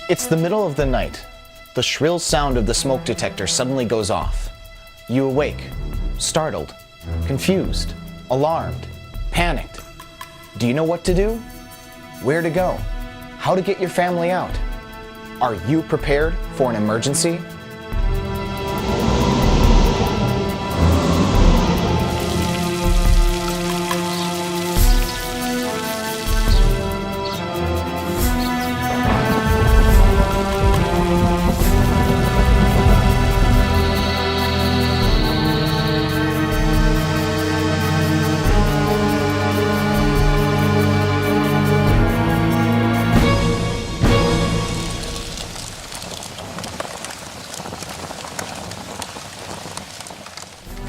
It's the middle of the night. The shrill sound of the smoke detector suddenly goes off. You awake, startled, confused, alarmed, panicked. Do you know what to do? Where to go? How to get your family out? Are you prepared for an emergency?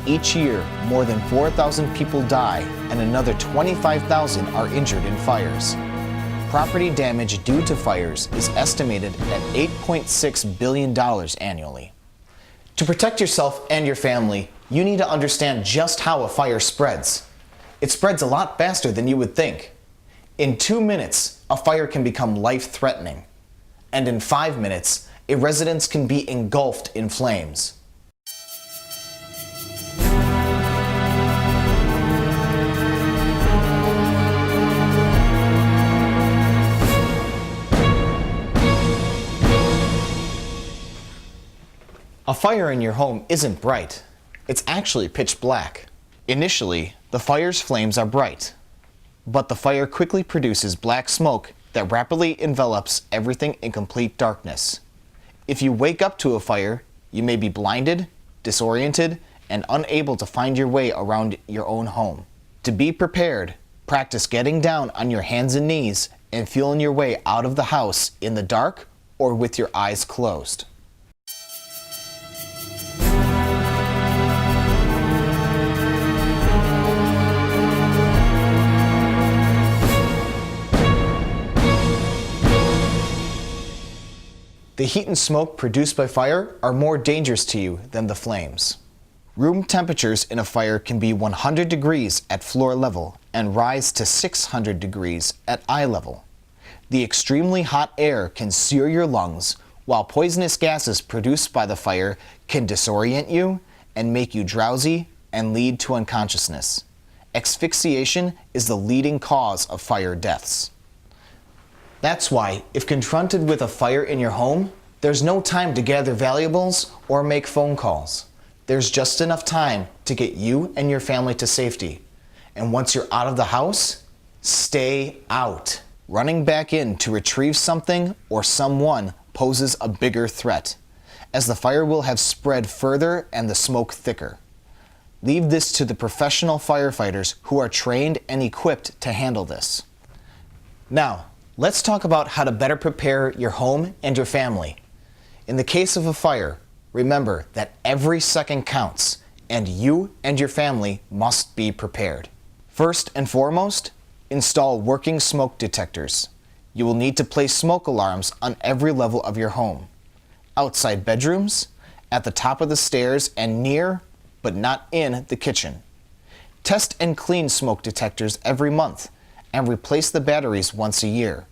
Each year, more than 4,000 people die and another 25,000 are injured in fires. Property damage due to fires is estimated at $8.6 billion annually. To protect yourself and your family, you need to understand just how a fire spreads. It spreads a lot faster than you would think. In 2 minutes, a fire can become life-threatening. And in 5 minutes, a residence can be engulfed in flames. A fire in your home isn't bright. It's actually pitch black. Initially, the fire's flames are bright, but the fire quickly produces black smoke that rapidly envelops everything in complete darkness. If you wake up to a fire, you may be blinded, disoriented, and unable to find your way around your own home. To be prepared, practice getting down on your hands and knees and feeling your way out of the house in the dark or with your eyes closed. The heat and smoke produced by fire are more dangerous to you than the flames. Room temperatures in a fire can be 100 degrees at floor level and rise to 600 degrees at eye level. The extremely hot air can sear your lungs, while poisonous gases produced by the fire can disorient you and make you drowsy and lead to unconsciousness. Asphyxiation is the leading cause of fire deaths. That's why, if confronted with a fire in your home, there's no time to gather valuables or make phone calls. There's just enough time to get you and your family to safety. And once you're out of the house, stay out. Running back in to retrieve something or someone poses a bigger threat, as the fire will have spread further and the smoke thicker. Leave this to the professional firefighters who are trained and equipped to handle this. Now, let's talk about how to better prepare your home and your family. In the case of a fire, remember that every second counts, and you and your family must be prepared. First and foremost, install working smoke detectors. You will need to place smoke alarms on every level of your home. Outside bedrooms, at the top of the stairs, and near, but not in, the kitchen. Test and clean smoke detectors every month, and replace the batteries once a year.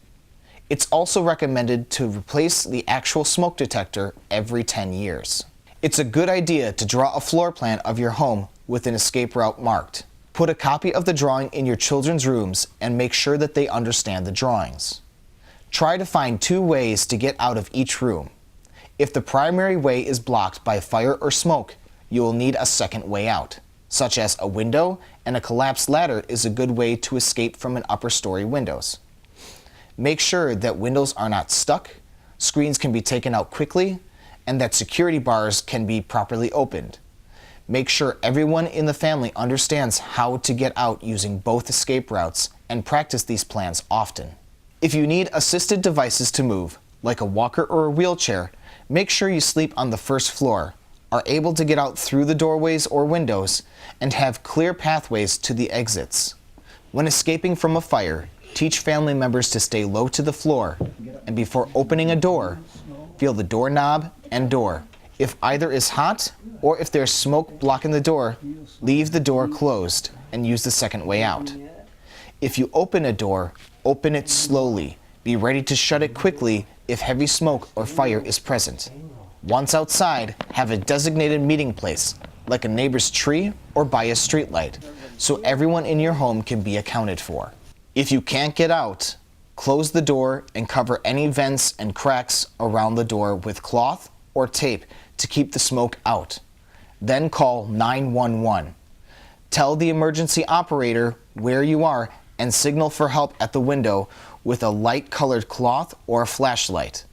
It's also recommended to replace the actual smoke detector every 10 years. It's a good idea to draw a floor plan of your home with an escape route marked. Put a copy of the drawing in your children's rooms and make sure that they understand the drawings. Try to find 2 ways to get out of each room. If the primary way is blocked by fire or smoke, you will need a second way out, such as a window, and a collapsed ladder is a good way to escape from an upper story windows. Make sure that windows are not stuck, screens can be taken out quickly, and that security bars can be properly opened. Make sure everyone in the family understands how to get out using both escape routes and practice these plans often. If you need assisted devices to move, like a walker or a wheelchair, make sure you sleep on the first floor, are able to get out through the doorways or windows, and have clear pathways to the exits. When escaping from a fire, teach family members to stay low to the floor, and before opening a door, feel the doorknob and door. If either is hot, or if there's smoke blocking the door, leave the door closed and use the second way out. If you open a door, open it slowly. Be ready to shut it quickly if heavy smoke or fire is present. Once outside, have a designated meeting place, like a neighbor's tree or by a streetlight, so everyone in your home can be accounted for. If you can't get out, close the door and cover any vents and cracks around the door with cloth or tape to keep the smoke out. Then call 911. Tell the emergency operator where you are and signal for help at the window with a light-colored cloth or a flashlight.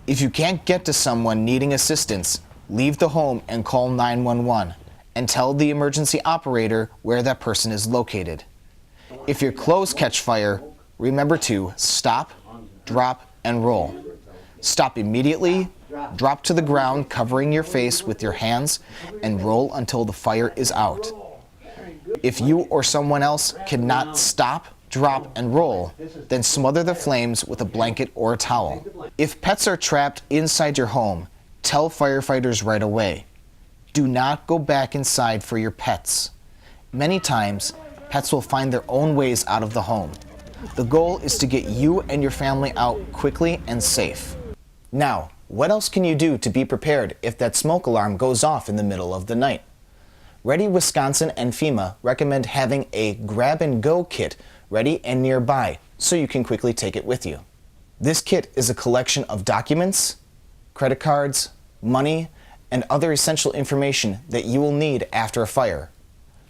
If you can't get to someone needing assistance, leave the home and call 911 and tell the emergency operator where that person is located. If your clothes catch fire, remember to stop, drop, and roll. Stop immediately, drop to the ground covering your face with your hands, and roll until the fire is out. If you or someone else cannot stop, drop, and roll, then smother the flames with a blanket or a towel. If pets are trapped inside your home, tell firefighters right away. Do not go back inside for your pets. Many times, pets will find their own ways out of the home. The goal is to get you and your family out quickly and safe. Now, what else can you do to be prepared if that smoke alarm goes off in the middle of the night? Ready Wisconsin and FEMA recommend having a grab-and-go kit ready and nearby so you can quickly take it with you. This kit is a collection of documents, credit cards, money, and other essential information that you will need after a fire.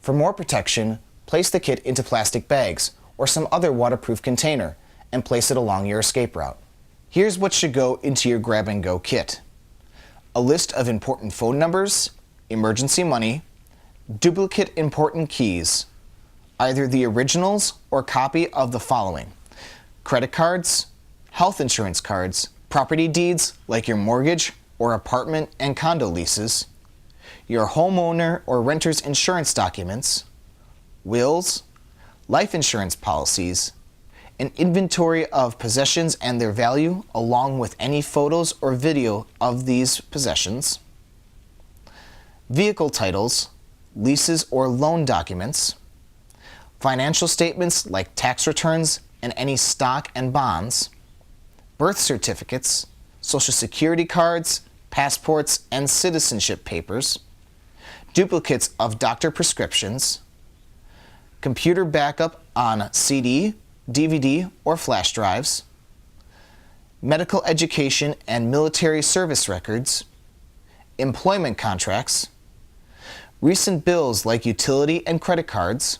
For more protection, place the kit into plastic bags or some other waterproof container and place it along your escape route. Here's what should go into your grab-and-go kit: a list of important phone numbers, emergency money, duplicate important keys, either the originals or copy of the following: credit cards, health insurance cards, property deeds like your mortgage or apartment and condo leases, your homeowner or renter's insurance documents, wills, life insurance policies, an inventory of possessions and their value along with any photos or video of these possessions, vehicle titles, leases or loan documents, financial statements like tax returns and any stock and bonds, birth certificates, social security cards, passports, and citizenship papers, duplicates of doctor prescriptions, computer backup on CD, DVD, or flash drives, medical education and military service records, employment contracts, recent bills like utility and credit cards,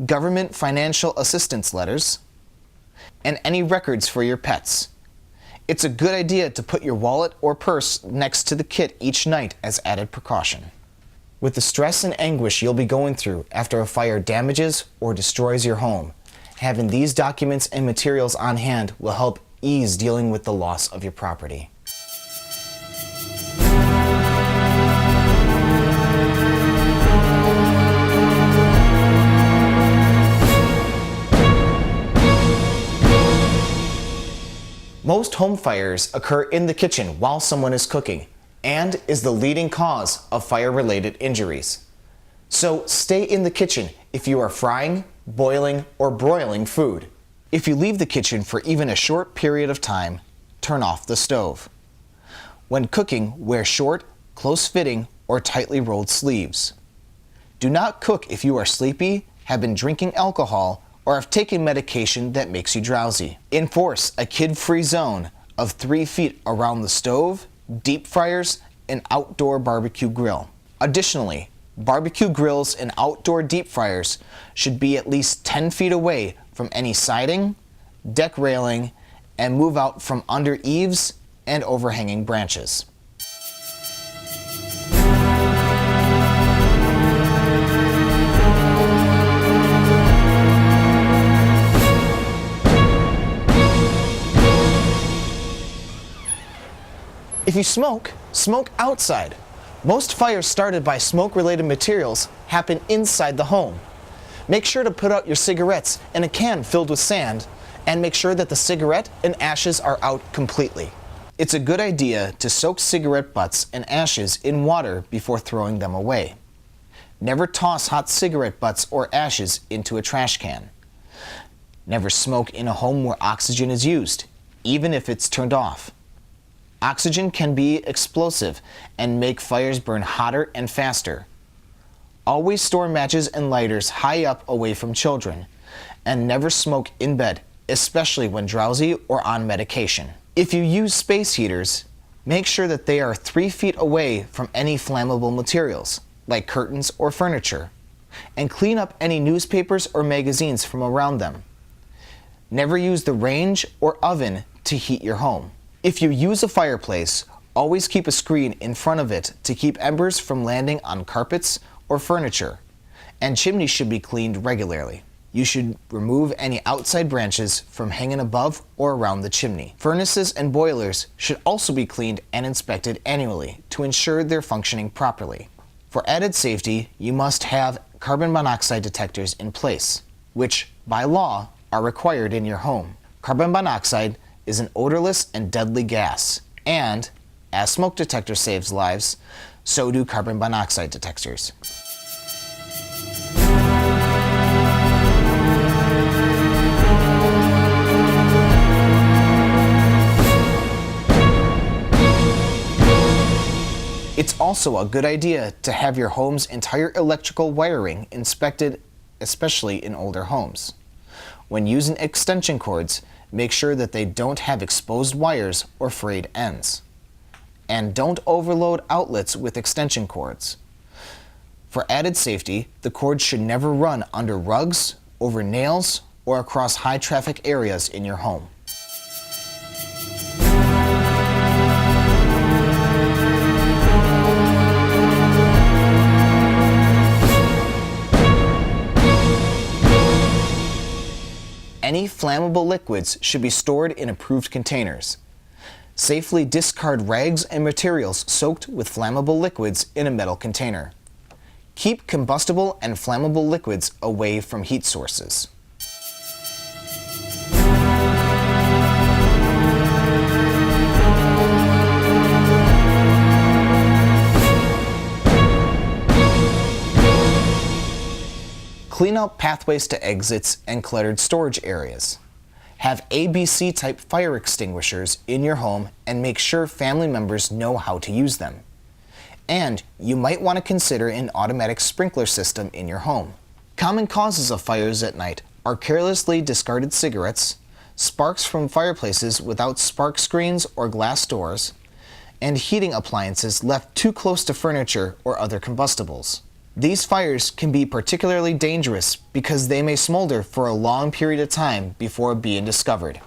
government financial assistance letters, and any records for your pets. It's a good idea to put your wallet or purse next to the kit each night as added precaution. With the stress and anguish you'll be going through after a fire damages or destroys your home, having these documents and materials on hand will help ease dealing with the loss of your property. Most home fires occur in the kitchen while someone is cooking and is the leading cause of fire-related injuries. So stay in the kitchen if you are frying, boiling, or broiling food. If you leave the kitchen for even a short period of time, turn off the stove. When cooking, wear short, close-fitting, or tightly rolled sleeves. Do not cook if you are sleepy, have been drinking alcohol, or have taken medication that makes you drowsy. Enforce a kid-free zone of 3 feet around the stove, deep fryers, and outdoor barbecue grill. Additionally, barbecue grills and outdoor deep fryers should be at least 10 feet away from any siding, deck railing, and move out from under eaves and overhanging branches. If you smoke, smoke outside. Most fires started by smoke-related materials happen inside the home. Make sure to put out your cigarettes in a can filled with sand, and make sure that the cigarette and ashes are out completely. It's a good idea to soak cigarette butts and ashes in water before throwing them away. Never toss hot cigarette butts or ashes into a trash can. Never smoke in a home where oxygen is used. even if it's turned off. Oxygen can be explosive and make fires burn hotter and faster. Always store matches and lighters high up away from children, and never smoke in bed, especially when drowsy or on medication. If you use space heaters, make sure that they are 3 feet away from any flammable materials, like curtains or furniture, and clean up any newspapers or magazines from around them. Never use the range or oven to heat your home. If you use a fireplace, always keep a screen in front of it to keep embers from landing on carpets or furniture, and chimneys should be cleaned regularly. You should remove any outside branches from hanging above or around the chimney. Furnaces and boilers should also be cleaned and inspected annually to ensure they're functioning properly. For added safety, you must have carbon monoxide detectors in place, which, by law, are required in your home. Carbon monoxide is an odorless and deadly gas, and, as smoke detector saves lives, so do carbon monoxide detectors. It's also a good idea to have your home's entire electrical wiring inspected, especially in older homes. When using extension cords, make sure that they don't have exposed wires or frayed ends. And don't overload outlets with extension cords. For added safety, the cord should never run under rugs, over nails, or across high traffic areas in your home. Any flammable liquids should be stored in approved containers. Safely discard rags and materials soaked with flammable liquids in a metal container. Keep combustible and flammable liquids away from heat sources. Clean out pathways to exits and cluttered storage areas. Have ABC type fire extinguishers in your home and make sure family members know how to use them. And you might want to consider an automatic sprinkler system in your home. Common causes of fires at night are carelessly discarded cigarettes, sparks from fireplaces without spark screens or glass doors, and heating appliances left too close to furniture or other combustibles. These fires can be particularly dangerous because they may smolder for a long period of time before being discovered.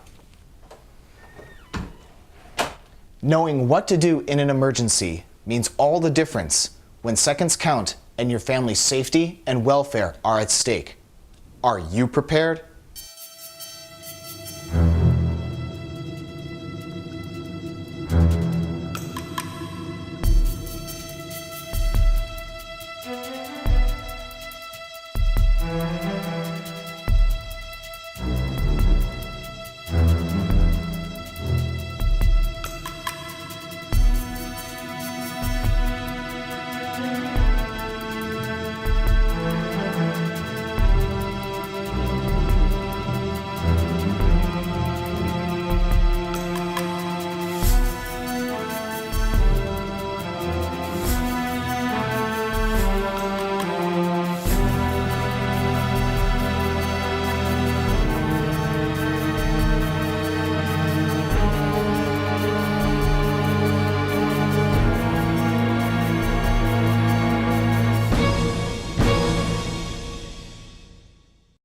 Knowing what to do in an emergency means all the difference when seconds count and your family's safety and welfare are at stake. Are you prepared?